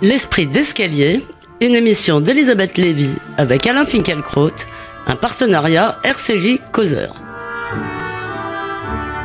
L'esprit d'escalier, une émission d'Elisabeth Lévy avec Alain Finkielkraut, un partenariat RCJ Causeur.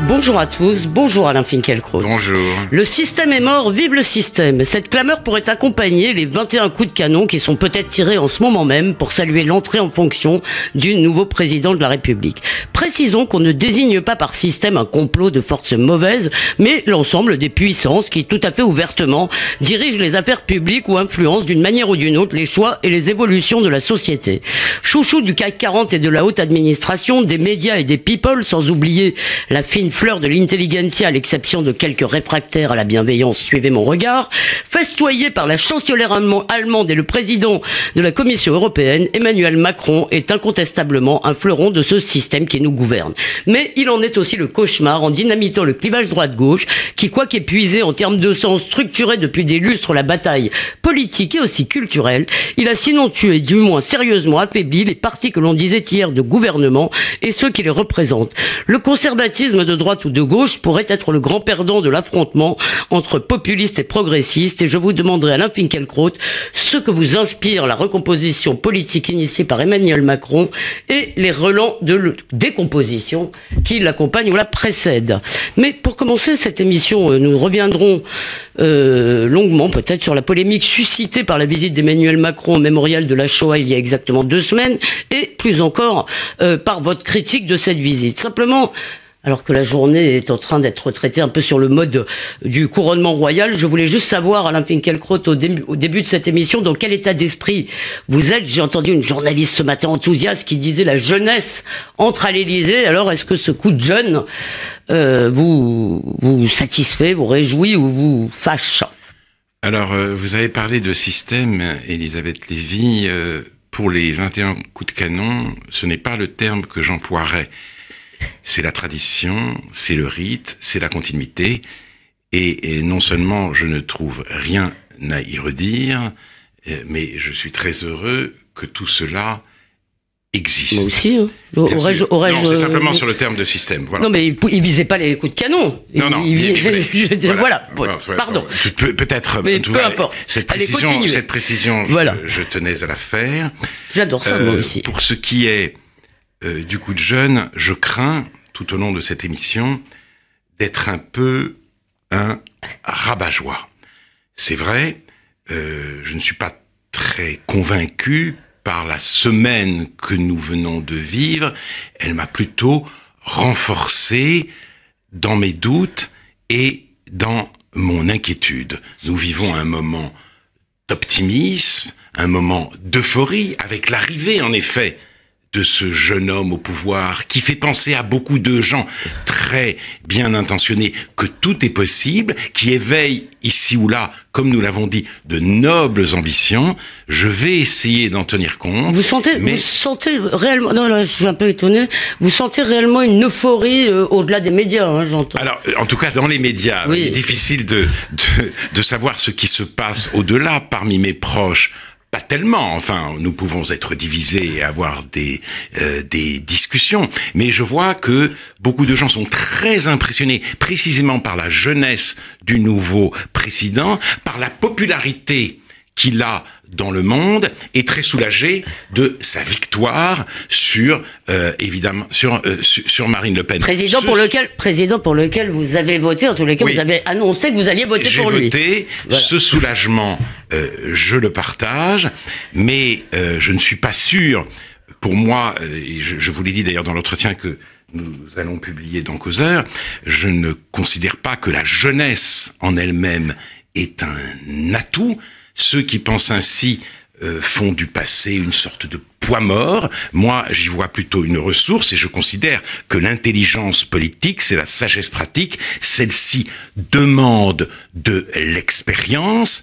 Bonjour à tous, bonjour Alain Finkielkraut. Bonjour. Le système est mort, vive le système. Cette clameur pourrait accompagner les 21 coups de canon qui sont peut-être tirés en ce moment même pour saluer l'entrée en fonction du nouveau président de la République. Précisons qu'on ne désigne pas par système un complot de forces mauvaises, mais l'ensemble des puissances qui tout à fait ouvertement dirigent les affaires publiques ou influencent d'une manière ou d'une autre les choix et les évolutions de la société. Chouchou du CAC 40 et de la haute administration, des médias et des people, sans oublier la fine fleur de l'intelligentsia à l'exception de quelques réfractaires à la bienveillance, suivez mon regard, festoyé par la chancelière allemande et le président de la Commission européenne, Emmanuel Macron est incontestablement un fleuron de ce système qui nous gouverne. Mais il en est aussi le cauchemar en dynamitant le clivage droite-gauche qui, quoique épuisé en termes de sens structuré depuis des lustres la bataille politique et aussi culturelle, il a sinon tué, du moins sérieusement affaibli les partis que l'on disait hier de gouvernement et ceux qui les représentent. Le conservatisme de droite ou de gauche pourrait être le grand perdant de l'affrontement entre populistes et progressistes, et je vous demanderai, Alain Finkielkraut, ce que vous inspire la recomposition politique initiée par Emmanuel Macron et les relents de décomposition qui l'accompagnent ou la précèdent. Mais pour commencer cette émission, nous reviendrons longuement peut-être sur la polémique suscitée par la visite d'Emmanuel Macron au mémorial de la Shoah il y a exactement 2 semaines, et plus encore par votre critique de cette visite. Simplement, alors que la journée est en train d'être traitée un peu sur le mode du couronnement royal, je voulais juste savoir, Alain Finkielkraut, au début de cette émission, dans quel état d'esprit vous êtes. J'ai entendu une journaliste ce matin enthousiaste qui disait la jeunesse entre à l'Élysée. Alors, est-ce que ce coup de jeune vous satisfait, vous réjouit ou vous fâche? Alors, vous avez parlé de système, Elisabeth Lévy. Pour les 21 coups de canon, ce n'est pas le terme que j'emploierais. C'est la tradition, c'est le rite, c'est la continuité. Et non seulement je ne trouve rien à y redire, mais je suis très heureux que tout cela existe. Moi aussi. Hein. Non, c'est simplement sur le terme de système. Voilà. Non, mais il visait pas les coups de canon. Non. Voilà. Pardon. Peut-être. Mais peu importe. Cette précision, voilà. je tenais à la faire. J'adore ça, moi aussi. Pour ce qui est du coup de jeune, je crains, tout au long de cette émission, d'être un peu un rabat-joie. C'est vrai, je ne suis pas très convaincu par la semaine que nous venons de vivre. Elle m'a plutôt renforcé dans mes doutes et dans mon inquiétude. Nous vivons un moment d'optimisme, un moment d'euphorie, avec l'arrivée, en effet, de ce jeune homme au pouvoir qui fait penser à beaucoup de gens très bien intentionnés que tout est possible, qui éveille ici ou là, comme nous l'avons dit, de nobles ambitions. Je vais essayer d'en tenir compte. Vous sentez réellement, non là je suis un peu étonné, vous sentez réellement une euphorie au-delà des médias, hein, j'entends. Alors, en tout cas dans les médias, oui. Il est difficile de savoir ce qui se passe au-delà parmi mes proches. Pas tellement, enfin, nous pouvons être divisés et avoir des discussions, mais je vois que beaucoup de gens sont très impressionnés précisément par la jeunesse du nouveau président, par la popularité qu'il a dans le monde, et très soulagé de sa victoire sur évidemment sur Marine Le Pen. Président pour lequel vous avez voté, en tous les cas, oui. Vous avez annoncé que vous alliez voter pour lui. J'ai voté. Voilà. Ce soulagement, je le partage, mais je ne suis pas sûr. Pour moi, et je vous l'ai dit d'ailleurs dans l'entretien que nous allons publier dans Causeur, je ne considère pas que la jeunesse en elle-même est un atout. Ceux qui pensent ainsi font du passé une sorte de poids mort. Moi, j'y vois plutôt une ressource, et je considère que l'intelligence politique, c'est la sagesse pratique. Celle-ci demande de l'expérience.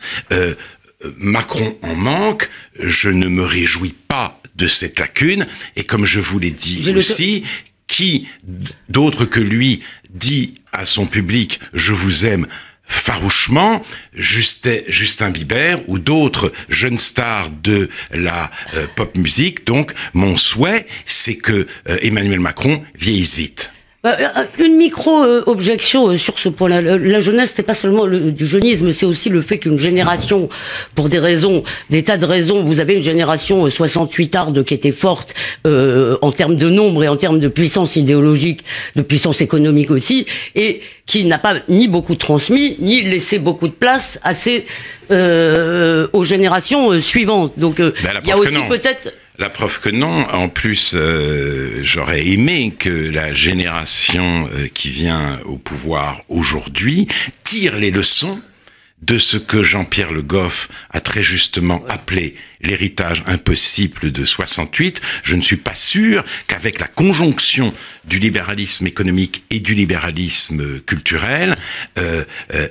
Macron en manque. Je ne me réjouis pas de cette lacune. Et comme je vous l'ai dit aussi, qui d'autre que lui dit à son public « Je vous aime » farouchement, Justin Bieber ou d'autres jeunes stars de la pop musique. Donc, mon souhait, c'est que Emmanuel Macron vieillisse vite. Une micro-objection sur ce point-là. La jeunesse, c'est pas seulement du jeunisme, c'est aussi le fait qu'une génération, pour des tas de raisons, vous avez une génération 68arde qui était forte en termes de nombre et en termes de puissance idéologique, de puissance économique aussi, et qui n'a pas ni beaucoup transmis, ni laissé beaucoup de place aux générations suivantes. Donc il y a aussi peut-être... La preuve que non. En plus, j'aurais aimé que la génération qui vient au pouvoir aujourd'hui tire les leçons de ce que Jean-Pierre Le Goff a très justement appelé l'héritage impossible de 68. Je ne suis pas sûr qu'avec la conjonction du libéralisme économique et du libéralisme culturel,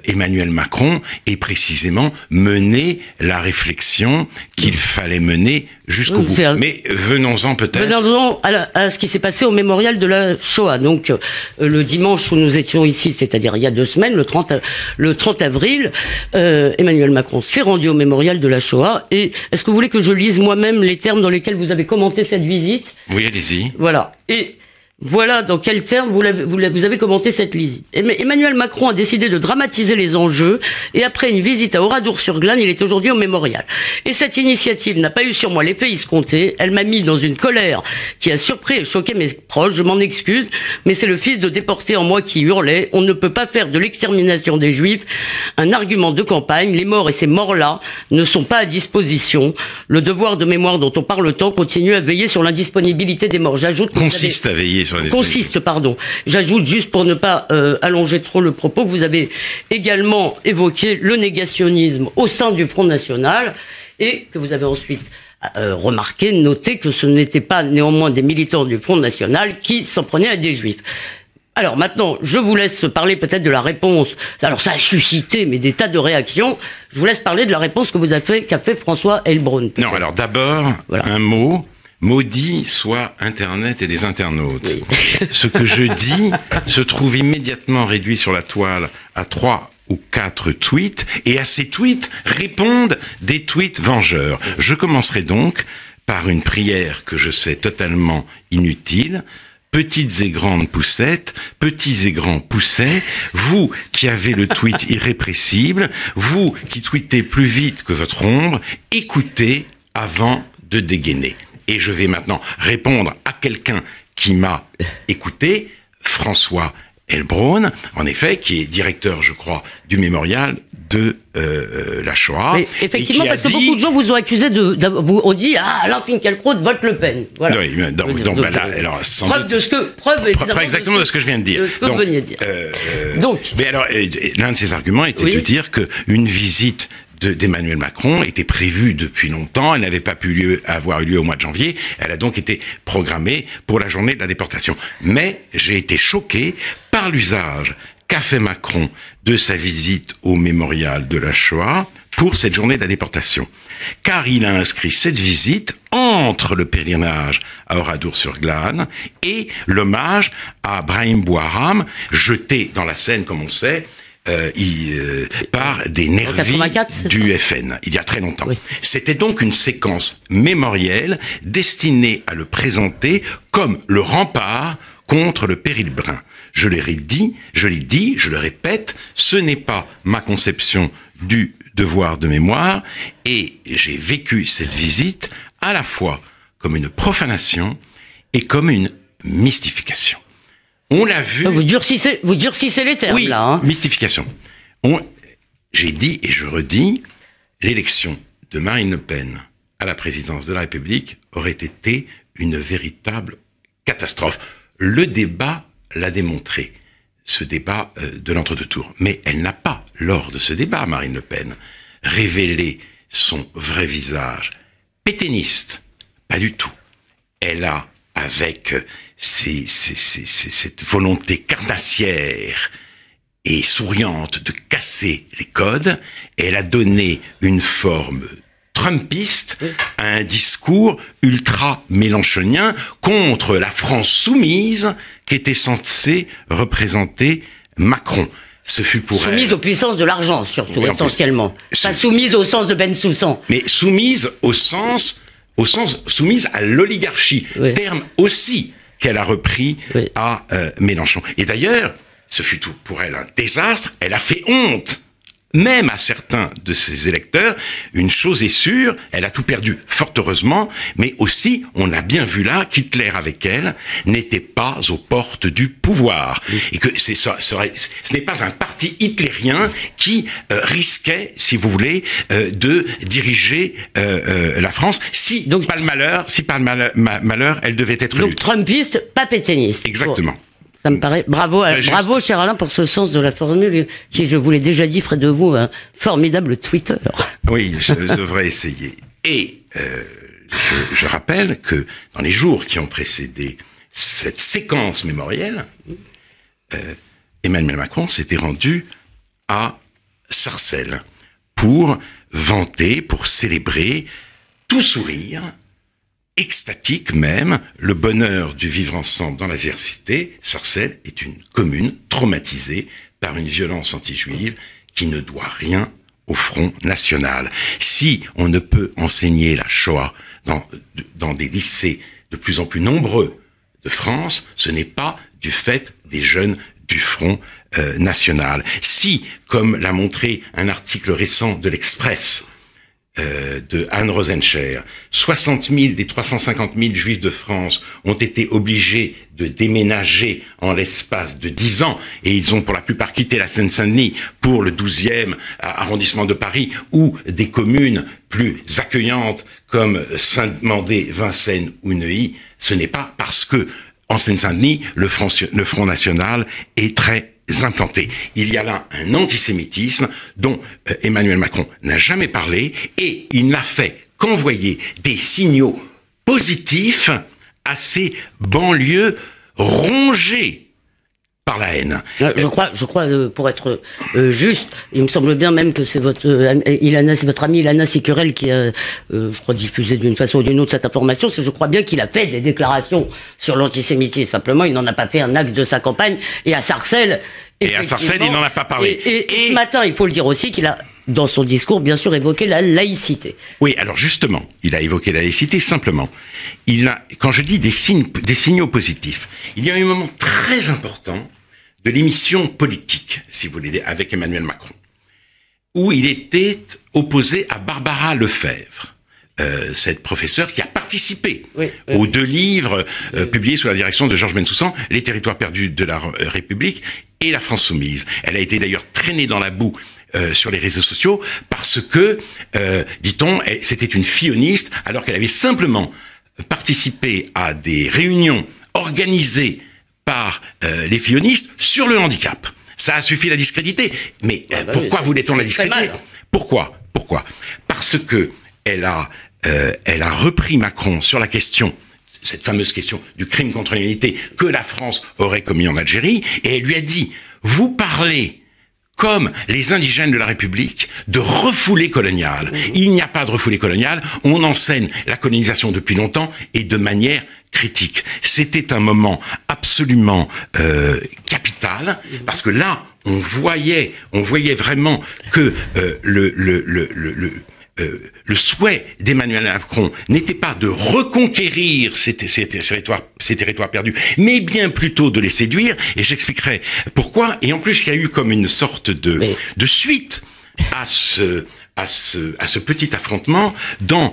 Emmanuel Macron ait précisément mené la réflexion qu'il fallait mener jusqu'au bout. Mais venons-en peut-être. Venons-en à ce qui s'est passé au mémorial de la Shoah. Donc, le dimanche où nous étions ici, c'est-à-dire il y a 2 semaines, le 30 avril, Emmanuel Macron s'est rendu au mémorial de la Shoah. Et est-ce que vous voulez que je lise moi-même les termes dans lesquels vous avez commenté cette visite? Oui, allez-y. Voilà. Et voilà dans quels termes vous avez commenté cette visite. Emmanuel Macron a décidé de dramatiser les enjeux et après une visite à Oradour-sur-Glane, il est aujourd'hui au mémorial. Et cette initiative n'a pas eu sur moi l'effet escompté. Elle m'a mis dans une colère qui a surpris et choqué mes proches. Je m'en excuse, mais c'est le fils de déporté en moi qui hurlait. On ne peut pas faire de l'extermination des Juifs un argument de campagne. Les morts et ces morts-là ne sont pas à disposition. Le devoir de mémoire dont on parle tant continue à veiller sur l'indisponibilité des morts. J'ajoute J'ajoute juste pour ne pas allonger trop le propos que vous avez également évoqué le négationnisme au sein du Front National et que vous avez ensuite noté que ce n'étaient pas néanmoins des militants du Front National qui s'en prenaient à des Juifs. Alors maintenant, je vous laisse parler peut-être de la réponse. Alors ça a suscité des tas de réactions. Je vous laisse parler de la réponse qu'a fait François Heilbronn. Non, alors d'abord, un mot. Maudit soit Internet et les internautes. Oui. Ce que je dis se trouve immédiatement réduit sur la toile à 3 ou 4 tweets, et à ces tweets répondent des tweets vengeurs. Je commencerai donc par une prière que je sais totalement inutile. Petites et grandes poussettes, petits et grands poussets, vous qui avez le tweet irrépressible, vous qui tweetez plus vite que votre ombre, écoutez avant de dégainer. Et je vais maintenant répondre à quelqu'un qui m'a écouté, François Heilbronn, en effet, qui est directeur, je crois, du mémorial de la Shoah. Oui, effectivement, parce que beaucoup de gens vous ont accusé on dit, Alain Finkielkraut vote Le Pen. Voilà. Oui, donc alors, preuve exactement de ce que je viens de dire. Mais alors, l'un de ces arguments était de dire qu'une visite d'Emmanuel Macron était prévue depuis longtemps, elle n'avait pas pu avoir eu lieu au mois de janvier, elle a donc été programmée pour la journée de la déportation. Mais j'ai été choqué par l'usage qu'a fait Macron de sa visite au mémorial de la Shoah pour cette journée de la déportation. Car il a inscrit cette visite entre le pèlerinage à Oradour-sur-Glane et l'hommage à Brahim Bouharam, jeté dans la Seine, comme on sait, par des nervis du FN, il y a très longtemps. Oui. C'était donc une séquence mémorielle destinée à le présenter comme le rempart contre le péril brun. Je l'ai dit, je le répète, ce n'est pas ma conception du devoir de mémoire, et j'ai vécu cette visite à la fois comme une profanation et comme une mystification. On l'a vu. Vous durcissez les termes, oui, là. Hein. Mystification. J'ai dit et je redis, l'élection de Marine Le Pen à la présidence de la République aurait été une véritable catastrophe. Le débat l'a démontré, ce débat de l'entre-deux tours. Mais elle n'a pas, lors de ce débat, Marine Le Pen, révélé son vrai visage. Pétainiste, pas du tout. Elle a, avec cette volonté carnassière et souriante de casser les codes, elle a donné une forme trumpiste à un discours ultra-mélenchonien contre la France soumise qu'était censé représenter Macron. Ce fut pour soumise aux puissances de l'argent, surtout, essentiellement. Pas soumise au sens de Bensoussan. Mais soumise soumise à l'oligarchie. Oui. Terme aussi qu'elle a repris à Mélenchon. Et d'ailleurs, ce fut tout pour elle un désastre. Elle a fait honte, même à certains de ses électeurs. Une chose est sûre, elle a tout perdu, fort heureusement, mais aussi, on a bien vu là qu'Hitler avec elle n'était pas aux portes du pouvoir. Et que ce n'est pas un parti hitlérien qui risquait, si vous voulez, de diriger la France, si par le malheur, elle devait être élue. Donc trumpiste, pas pétainiste. Exactement. Ça me paraît... Bravo, cher Alain, pour ce sens de la formule, qui, je vous l'ai déjà dit, ferait de vous un formidable Twitter. Oui, je devrais essayer. Et je rappelle que dans les jours qui ont précédé cette séquence mémorielle, Emmanuel Macron s'était rendu à Sarcelles pour vanter, pour célébrer, tout sourire, extatique même, le bonheur du vivre ensemble dans la diversité. Sarcelles est une commune traumatisée par une violence anti-juive qui ne doit rien au Front National. Si on ne peut enseigner la Shoah dans des lycées de plus en plus nombreux de France, ce n'est pas du fait des jeunes du Front National. Si, comme l'a montré un article récent de l'Express, de Anne Rosenscher, 60 000 des 350 000 juifs de France ont été obligés de déménager en l'espace de 10 ans, et ils ont pour la plupart quitté la Seine-Saint-Denis pour le 12e arrondissement de Paris, ou des communes plus accueillantes comme Saint-Mandé, Vincennes ou Neuilly. Ce n'est pas parce que en Seine-Saint-Denis, le Front National est très implanté. Il y a là un antisémitisme dont Emmanuel Macron n'a jamais parlé, et il n'a fait qu'envoyer des signaux positifs à ces banlieues rongées par la haine. Je crois, pour être juste, il me semble bien même que c'est votre amie Ilana Sicurel qui a, je crois, diffusé d'une façon ou d'une autre cette information. Je crois bien qu'il a fait des déclarations sur l'antisémitisme. Simplement, il n'en a pas fait un axe de sa campagne. Et à Sarcelles, il n'en a pas parlé. Et ce matin, il faut le dire aussi, qu'il a, dans son discours, bien sûr, évoqué la laïcité. Oui, alors justement, il a évoqué la laïcité simplement. Quand je dis des signaux positifs, il y a eu un moment très important de l'émission politique, si vous voulez, avec Emmanuel Macron, où il était opposé à Barbara Lefebvre, cette professeure qui a participé aux 2 livres publiés sous la direction de Georges Bensoussan, Les territoires perdus de la République et La France soumise. Elle a été d'ailleurs traînée dans la boue sur les réseaux sociaux parce que, dit-on, c'était une filloniste, alors qu'elle avait simplement participé à des réunions organisées par les fillonistes sur le handicap. Ça a suffi à la discréditer. Mais pourquoi voulait-on la discréditer? Pourquoi Parce que elle a repris Macron sur la question, cette fameuse question du crime contre l'humanité que la France aurait commis en Algérie, et elle lui a dit: vous parlez comme les indigènes de la République, de refoulée coloniale. Il n'y a pas de refoulée coloniale, on enseigne la colonisation depuis longtemps et de manière critique. C'était un moment absolument capital, parce que là, on voyait vraiment que le souhait d'Emmanuel Macron n'était pas de reconquérir ces territoires perdus, mais bien plutôt de les séduire, et j'expliquerai pourquoi. Et en plus, il y a eu comme une sorte de suite à ce petit affrontement dans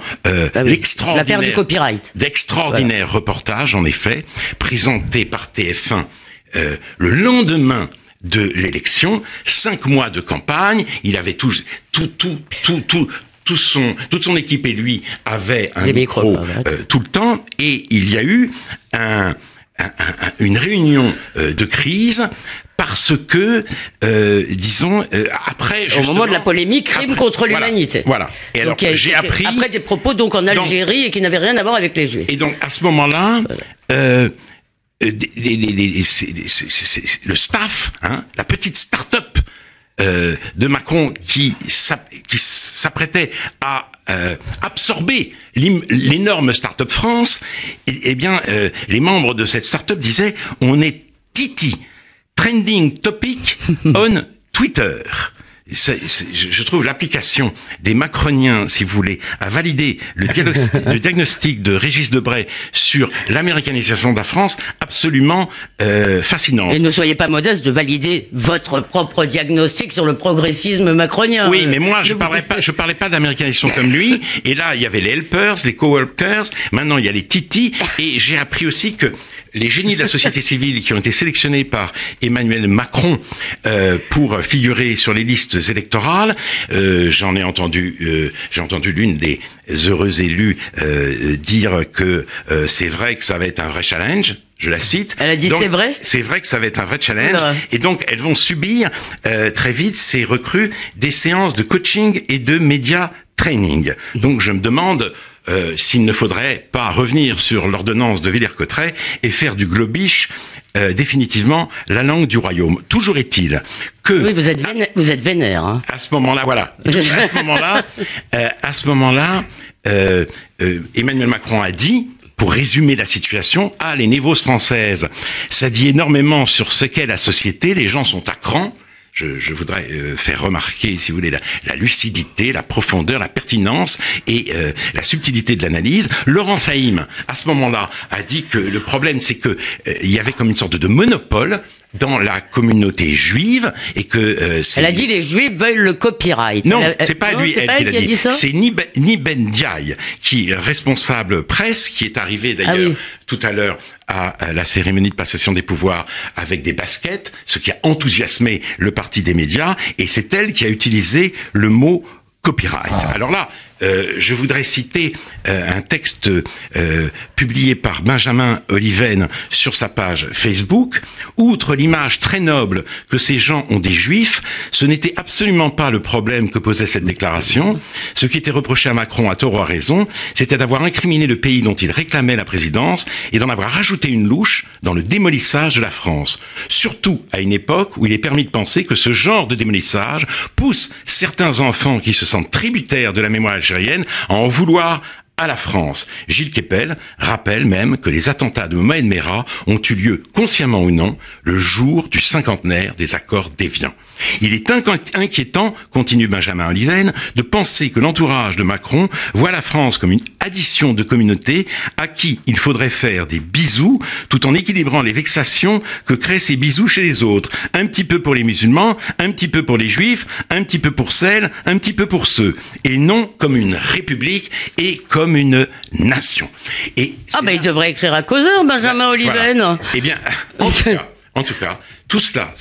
d'extraordinaires reportages, en effet, présentés par TF1 le lendemain de l'élection, 5 mois de campagne. Il avait toute son équipe et lui avaient un micro tout le temps, et il y a eu une réunion de crise parce que, disons, après... Au moment de la polémique, crime contre l'humanité. Voilà. Et alors, j'ai appris... Après des propos donc en Algérie et qui n'avaient rien à voir avec les Juifs. Et donc, à ce moment-là... le staff, la petite start-up de Macron qui s'apprêtait à absorber l'énorme start-up France, eh bien, les membres de cette start-up disaient: on est Titi, trending topic on Twitter. je trouve l'application des macroniens, si vous voulez, à valider le diagnostic de Régis Debray sur l'américanisation de la France absolument fascinante. Et ne soyez pas modeste de valider votre propre diagnostic sur le progressisme macronien. Oui, mais moi je parlais pas d'américanisation comme lui. Et là, il y avait les helpers, les co-workers. Maintenant, il y a les titis. Et j'ai appris aussi que les génies de la société civile qui ont été sélectionnés par Emmanuel Macron pour figurer sur les listes électorales, j'ai entendu l'une des heureux élus dire que c'est vrai que ça va être un vrai challenge. Je la cite. Elle a dit c'est vrai. C'est vrai que ça va être un vrai challenge. Et donc elles vont subir très vite, ces recrues, des séances de coaching et de média training. Donc je me demande s'il ne faudrait pas revenir sur l'ordonnance de Villers-Cotterêts et faire du globish définitivement la langue du royaume. Toujours est-il que... Oui, vous êtes vénère. Hein. À ce moment-là, voilà. À ce moment-là, Emmanuel Macron a dit, pour résumer la situation, les névroses françaises, ça dit énormément sur ce qu'est la société, les gens sont à cran. Je voudrais faire remarquer, si vous voulez, la lucidité, la profondeur, la pertinence et la subtilité de l'analyse. Laurent Saïm, à ce moment-là, a dit que le problème, c'est que il y avait comme une sorte de monopole dans la communauté juive et que elle a dit les juifs veulent le copyright. Non, c'est pas lui elle qui l'a dit. C'est Ni Ben Diaye, qui est responsable presse, qui est arrivé d'ailleurs tout à l'heure à la cérémonie de passation des pouvoirs avec des baskets, ce qui a enthousiasmé le parti des médias, et c'est elle qui a utilisé le mot copyright. Alors là, je voudrais citer un texte publié par Benjamin Oliven sur sa page Facebook. Outre l'image très noble que ces gens ont des juifs, ce n'était absolument pas le problème que posait cette déclaration. Ce qui était reproché à Macron, à tort ou à raison, c'était d'avoir incriminé le pays dont il réclamait la présidence et d'en avoir rajouté une louche dans le démolissage de la France. Surtout à une époque où il est permis de penser que ce genre de démolissage pousse certains enfants qui se sentent tributaires de la mémoire algérienne à en vouloir à la France. Gilles Kepel rappelle même que les attentats de Mohamed Merah ont eu lieu, consciemment ou non, le jour du cinquantenaire des accords d'Évian. Il est inquiétant, continue Benjamin Oliven, de penser que l'entourage de Macron voit la France comme une addition de communautés à qui il faudrait faire des bisous tout en équilibrant les vexations que créent ces bisous chez les autres. Un petit peu pour les musulmans, un petit peu pour les juifs, un petit peu pour celles, un petit peu pour ceux. Et non comme une république et comme une nation. Et il devrait écrire à causeur, Benjamin Oliven. Voilà. Eh bien, en tout cas, tout cela,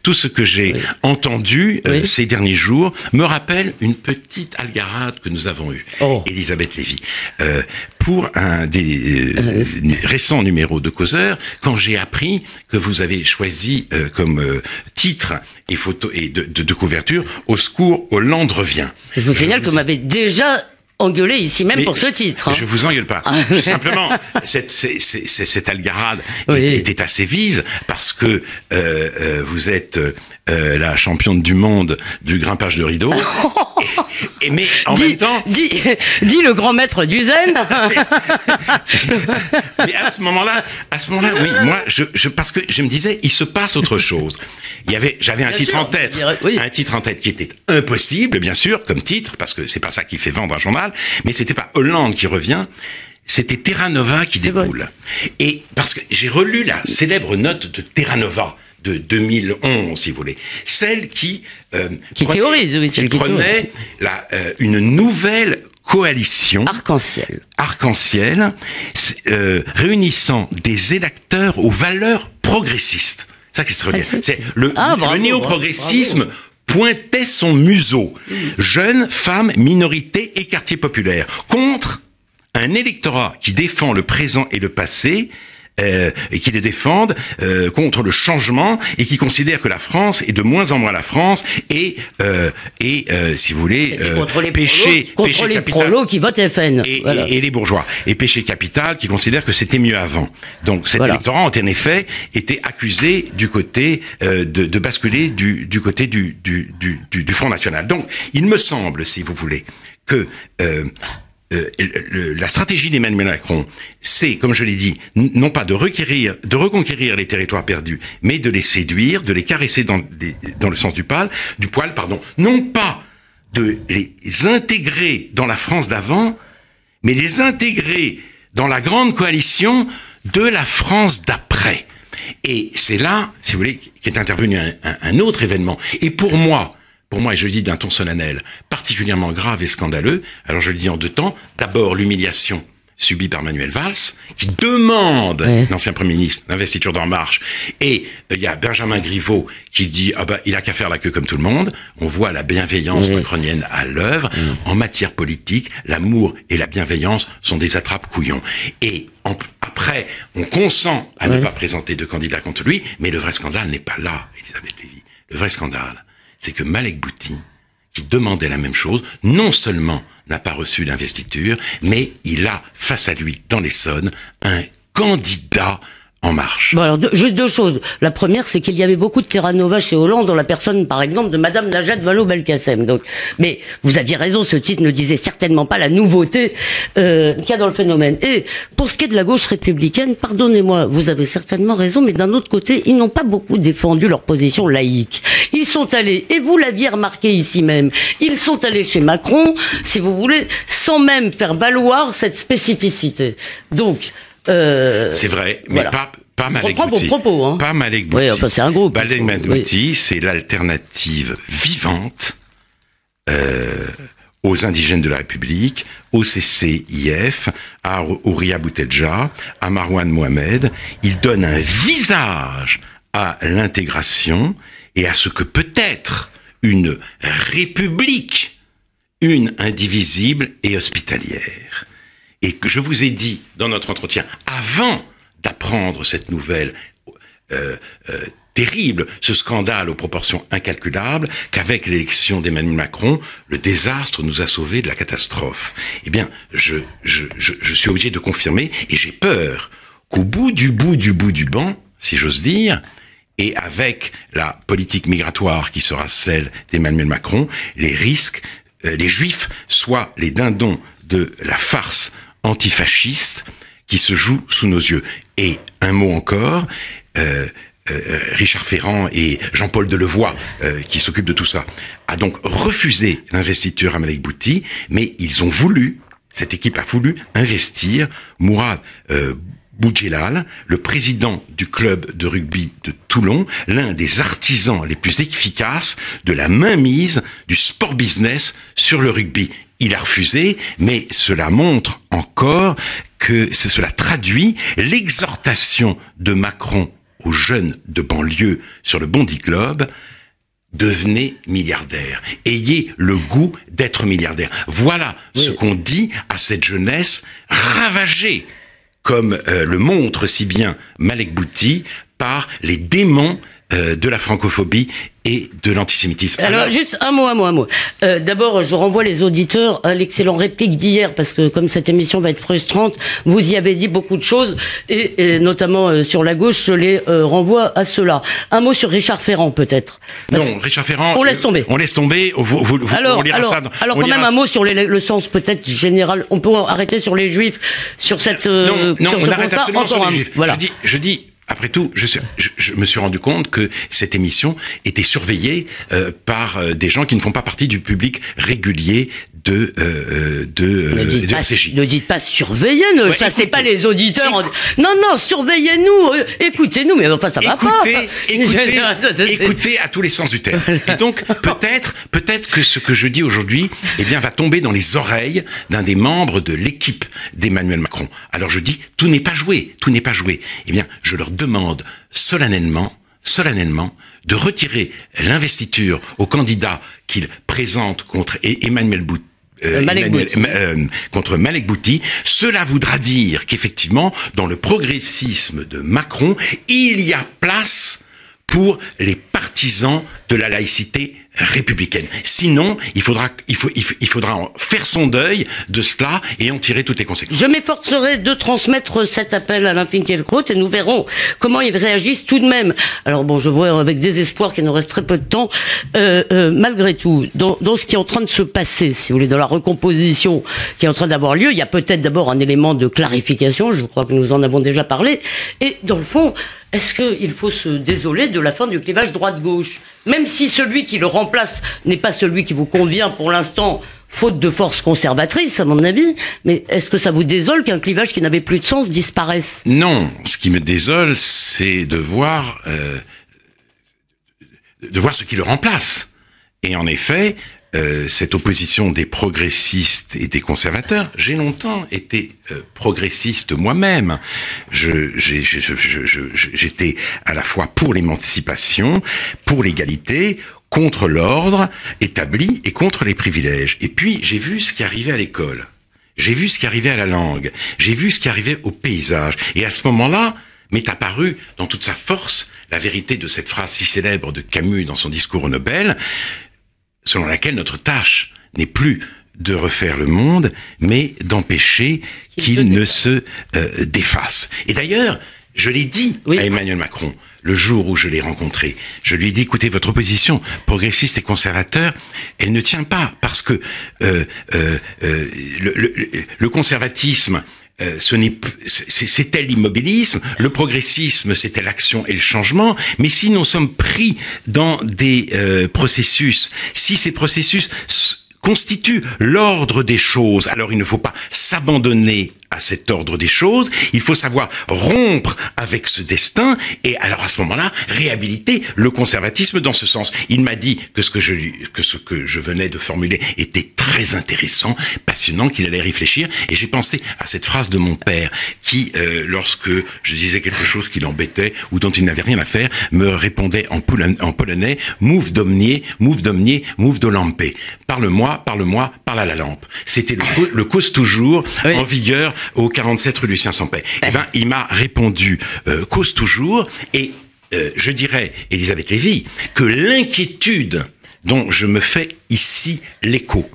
tout ce que j'ai entendu ces derniers jours me rappelle une petite algarade que nous avons eue, Elisabeth Lévy, pour un des récents numéros de Causeur, quand j'ai appris que vous avez choisi comme titre et photo et de couverture « Au secours, Hollande revient ». Je vous signale que vous m'avez déjà engueulé ici même pour ce titre. Je vous engueule pas. Simplement, cette algarade était assez vise parce que vous êtes la championne du monde du grimpage de rideau. Mais en même temps... Dis le grand maître du zen. Mais à ce moment-là, oui, moi, parce que je me disais, il se passe autre chose. J'avais un titre en tête, un titre en tête qui était impossible, bien sûr, comme titre, parce que c'est pas ça qui fait vendre un journal, mais c'était pas Hollande qui revient, c'était Terra Nova qui déboule. Et parce que j'ai relu la célèbre note de Terra Nova de 2011, si vous voulez, celle qui prenait une nouvelle coalition arc-en-ciel réunissant des électeurs aux valeurs progressistes. Ça qui se relie. C'est le néo-progressisme pointait son museau. Jeunes, femmes, minorités et quartiers populaires. Contre un électorat qui défend le présent et le passé, et qui les défendent contre le changement et qui considèrent que la France est de moins en moins la France et si vous voulez péché prolos qui votent FN et les bourgeois et péché capital qui considèrent que c'était mieux avant. Donc cet électorat en effet était accusé du côté de basculer du côté du Front National. Donc il me semble, si vous voulez, que la stratégie d'Emmanuel Macron, c'est, comme je l'ai dit, non pas de reconquérir les territoires perdus, mais de les séduire, de les caresser dans le sens du poil, non pas de les intégrer dans la France d'avant, mais les intégrer dans la grande coalition de la France d'après. Et c'est là, si vous voulez, qu'est intervenu un autre événement. Et pour moi, et je le dis d'un ton solennel, particulièrement grave et scandaleux, alors je le dis en deux temps, d'abord l'humiliation subie par Manuel Valls, qui demande, l'ancien Premier ministre, l'investiture d'En Marche, et il y a Benjamin Griveaux qui dit il a qu'à faire la queue comme tout le monde. On voit la bienveillance macronienne à l'œuvre. En matière politique, l'amour et la bienveillance sont des attrape-couillons. Et après, on consent à ne pas présenter de candidat contre lui, mais le vrai scandale n'est pas là, Elisabeth Lévy. Le vrai scandale, c'est que Malek Bouti, qui demandait la même chose, non seulement n'a pas reçu l'investiture, mais il a face à lui, dans l'Essonne, un candidat En Marche. Bon alors, juste deux choses. La première, c'est qu'il y avait beaucoup de Terra Nova chez Hollande, dans la personne, par exemple, de Madame Najat Vallaud-Belkacem. Donc, mais vous aviez raison, ce titre ne disait certainement pas la nouveauté qu'il y a dans le phénomène. Et pour ce qui est de la gauche républicaine, pardonnez-moi, vous avez certainement raison, mais d'un autre côté, ils n'ont pas beaucoup défendu leur position laïque. Ils sont allés, et vous l'aviez remarqué ici même, ils sont allés chez Macron, si vous voulez, sans même faire valoir cette spécificité. Donc, c'est vrai, mais voilà. Pas Malek Bouti. Vos propos, hein. Pas Malek Bouti. Oui, enfin, c'est un groupe. Malek Bouti, c'est l'alternative vivante aux indigènes de la République, au CCIF, à Ouria Boutelja, à Marwan Mohamed. Il donne un visage à l'intégration et à ce que peut être une république, une indivisible et hospitalière. Et que je vous ai dit dans notre entretien, avant d'apprendre cette nouvelle terrible, ce scandale aux proportions incalculables, qu'avec l'élection d'Emmanuel Macron, le désastre nous a sauvés de la catastrophe. Eh bien, je suis obligé de confirmer, et j'ai peur qu'au bout du banc, si j'ose dire, et avec la politique migratoire qui sera celle d'Emmanuel Macron, les Juifs soient les dindons de la farce antifasciste qui se joue sous nos yeux. Et un mot encore, Richard Ferrand et Jean-Paul Delevoye, qui s'occupent de tout ça, a donc refusé l'investiture à Malek Bouti, mais cette équipe a voulu investir Mourad Boudjelal, le président du club de rugby de Toulon, l'un des artisans les plus efficaces de la mainmise du sport business sur le rugby. Il a refusé, mais cela montre encore cela traduit l'exhortation de Macron aux jeunes de banlieue sur le Bondi Globe: devenez milliardaires, ayez le goût d'être milliardaire. Voilà ce qu'on dit à cette jeunesse ravagée, comme le montre si bien Malek Bouti, par les démons de la francophobie et de l'antisémitisme. Alors juste un mot. D'abord, je renvoie les auditeurs à l'excellente réplique d'hier, parce que comme cette émission va être frustrante, vous y avez dit beaucoup de choses, et notamment sur la gauche, je les renvoie à cela. Un mot sur Richard Ferrand, peut-être. Non, Richard Ferrand... On laisse tomber. On laisse tomber. Alors, on lira ça. Alors quand même un mot sur le sens peut-être général. On peut arrêter sur les Juifs, sur cette... non, on arrête absolument sur les Juifs. Voilà. Je dis... Après tout, je me suis rendu compte que cette émission était surveillée par des gens qui ne font pas partie du public régulier de RCJ. Ne dites pas surveillez, ne chassez pas les auditeurs. Non, surveillez-nous, écoutez-nous, mais enfin ça va pas. Écoutez à tous les sens du terme. Et donc peut-être que ce que je dis aujourd'hui, va tomber dans les oreilles d'un des membres de l'équipe d'Emmanuel Macron. Alors je dis, tout n'est pas joué. Je leur demande solennellement de retirer l'investiture au candidat qu'il présente contre contre Malek Bouti. Cela voudra dire qu'effectivement, dans le progressisme de Macron, il y a place pour les partisans de la laïcité républicaine. Sinon, il faudra en faire son deuil de cela et en tirer toutes les conséquences. Je m'efforcerai de transmettre cet appel à Alain Finkielkraut et nous verrons comment ils réagissent tout de même. Alors bon, je vois avec désespoir qu'il nous reste très peu de temps. Malgré tout, dans ce qui est en train de se passer, si vous voulez, dans la recomposition qui est en train d'avoir lieu, il y a peut-être d'abord un élément de clarification, je crois que nous en avons déjà parlé, et dans le fond, est-ce qu'il faut se désoler de la fin du clivage droite-gauche? Même si celui qui le remplace n'est pas celui qui vous convient pour l'instant, faute de force conservatrice, à mon avis, mais est-ce que ça vous désole qu'un clivage qui n'avait plus de sens disparaisse? Non, ce qui me désole, c'est de voir ce qui le remplace. Et en effet, cette opposition des progressistes et des conservateurs, j'ai longtemps été progressiste moi-même. J'étais à la fois pour l'émancipation, pour l'égalité, contre l'ordre établi et contre les privilèges. Et puis, j'ai vu ce qui arrivait à l'école. J'ai vu ce qui arrivait à la langue. J'ai vu ce qui arrivait au paysage. Et à ce moment-là, m'est apparue dans toute sa force la vérité de cette phrase si célèbre de Camus dans son discours au Nobel, selon laquelle notre tâche n'est plus de refaire le monde, mais d'empêcher qu'il ne se défasse. Et d'ailleurs, je l'ai dit à Emmanuel Macron, le jour où je l'ai rencontré. Je lui ai dit, écoutez, votre opposition progressiste et conservateur, elle ne tient pas, parce que le conservatisme, c'était l'immobilisme, le progressisme, c'était l'action et le changement, mais si nous sommes pris dans des processus, si ces processus constituent l'ordre des choses, alors il ne faut pas s'abandonner à cet ordre des choses, il faut savoir rompre avec ce destin et alors à ce moment-là réhabiliter le conservatisme dans ce sens. Il m'a dit que ce que je venais de formuler était très intéressant, passionnant, qu'il allait réfléchir et j'ai pensé à cette phrase de mon père qui, lorsque je disais quelque chose qui l'embêtait ou dont il n'avait rien à faire, me répondait en polonais « Move domnie, move dolampe ». Parle-moi, parle à la lampe. C'était le cause toujours en vigueur au 47 rue Lucien Sampey. Eh ben, il m'a répondu cause toujours et je dirais, Elisabeth Lévy, que l'inquiétude dont je me fais ici l'écho,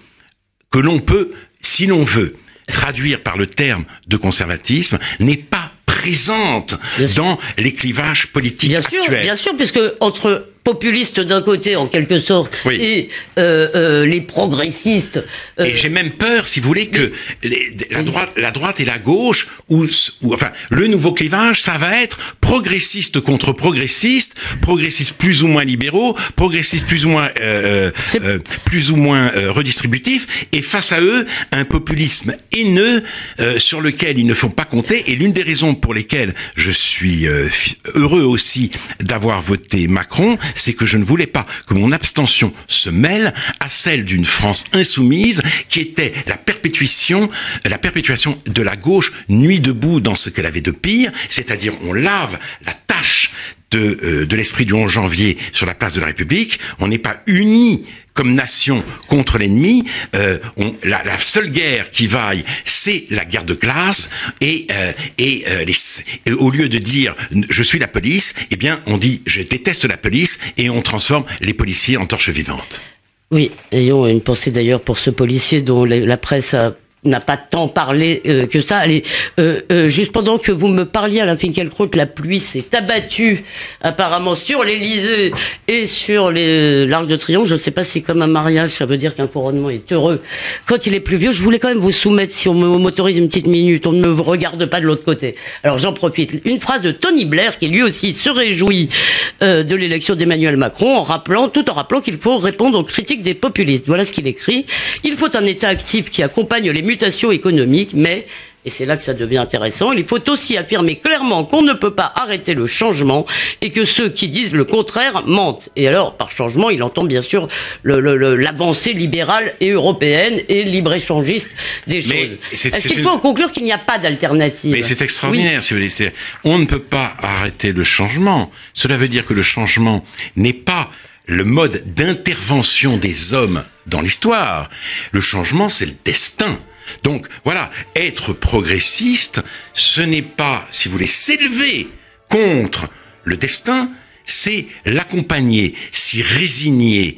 que l'on peut, si l'on veut, traduire par le terme de conservatisme, n'est pas présente dans les clivages politiques actuels. Bien sûr, puisque entre populistes d'un côté, en quelque sorte, et les progressistes... Et j'ai même peur, si vous voulez, que la droite et la gauche, ou enfin, le nouveau clivage, ça va être progressiste contre progressiste, progressistes plus ou moins libéraux, progressistes plus ou moins redistributifs, et face à eux, un populisme haineux sur lequel il ne faut pas compter, et l'une des raisons pour lesquelles je suis heureux aussi d'avoir voté Macron, c'est que je ne voulais pas que mon abstention se mêle à celle d'une France insoumise qui était la perpétuation de la gauche nuit debout dans ce qu'elle avait de pire, c'est-à-dire on lave la tâche de l'esprit du 11 janvier sur la place de la République, on n'est pas unis comme nation contre l'ennemi, la seule guerre qui vaille, c'est la guerre de classe, et au lieu de dire je suis la police, eh bien on dit je déteste la police, et on transforme les policiers en torches vivantes. Oui, ayons une pensée d'ailleurs pour ce policier dont la presse n'a pas tant parlé que ça. Allez, juste pendant que vous me parliez, Alain Finkielkraut, la pluie s'est abattue apparemment sur l'Élysée et sur l'Arc de Triomphe. Je ne sais pas si comme un mariage, ça veut dire qu'un couronnement est heureux quand il est pluvieux. Je voulais quand même vous soumettre, si on m'autorise une petite minute, on ne me regarde pas de l'autre côté. Alors j'en profite. Une phrase de Tony Blair qui lui aussi se réjouit de l'élection d'Emmanuel Macron tout en rappelant qu'il faut répondre aux critiques des populistes. Voilà ce qu'il écrit. Il faut un État actif qui accompagne les mutations économiques, mais, et c'est là que ça devient intéressant, il faut aussi affirmer clairement qu'on ne peut pas arrêter le changement et que ceux qui disent le contraire mentent. Et alors, par changement, il entend bien sûr l'avancée libérale et européenne et libre-échangiste des choses. Est-ce qu'il faut en conclure qu'il n'y a pas d'alternative? Mais c'est extraordinaire, si vous voulez. On ne peut pas arrêter le changement. Cela veut dire que le changement n'est pas le mode d'intervention des hommes dans l'histoire. Le changement, c'est le destin. Donc voilà, être progressiste, ce n'est pas, si vous voulez, s'élever contre le destin, c'est l'accompagner, s'y résigner,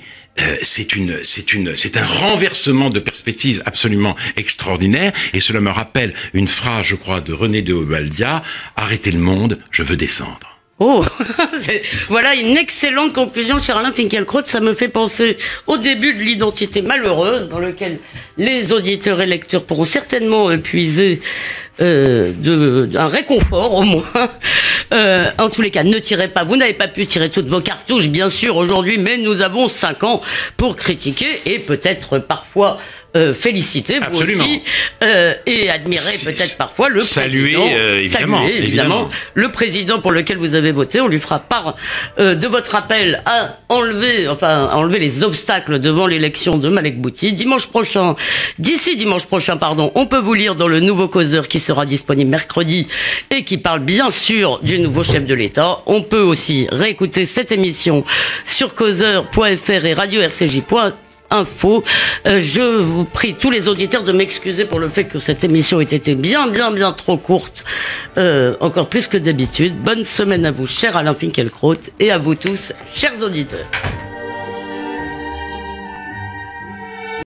c'est un renversement de perspective absolument extraordinaire, et cela me rappelle une phrase, je crois, de René de Obadiah: arrêtez le monde, je veux descendre. Oh, voilà une excellente conclusion, cher Alain Finkielkraut. Ça me fait penser au début de l'identité malheureuse, dans lequel les auditeurs et lecteurs pourront certainement puiser un réconfort au moins. En tous les cas, ne tirez pas, vous n'avez pas pu tirer toutes vos cartouches bien sûr aujourd'hui, mais nous avons 5 ans pour critiquer et peut-être parfois féliciter vous Absolument. aussi et admirer peut-être parfois le président. Évidemment. Le président pour lequel vous avez voté. On lui fera part de votre appel à enlever les obstacles devant l'élection de Malek Bouti. D'ici dimanche prochain, on peut vous lire dans le nouveau causeur qui sera disponible mercredi et qui parle bien sûr du nouveau chef de l'État. On peut aussi réécouter cette émission sur causeur.fr et radio-rcj.info. Je vous prie, tous les auditeurs, de m'excuser pour le fait que cette émission ait été bien trop courte, encore plus que d'habitude. Bonne semaine à vous, cher Alain Finkielkraut, et à vous tous, chers auditeurs.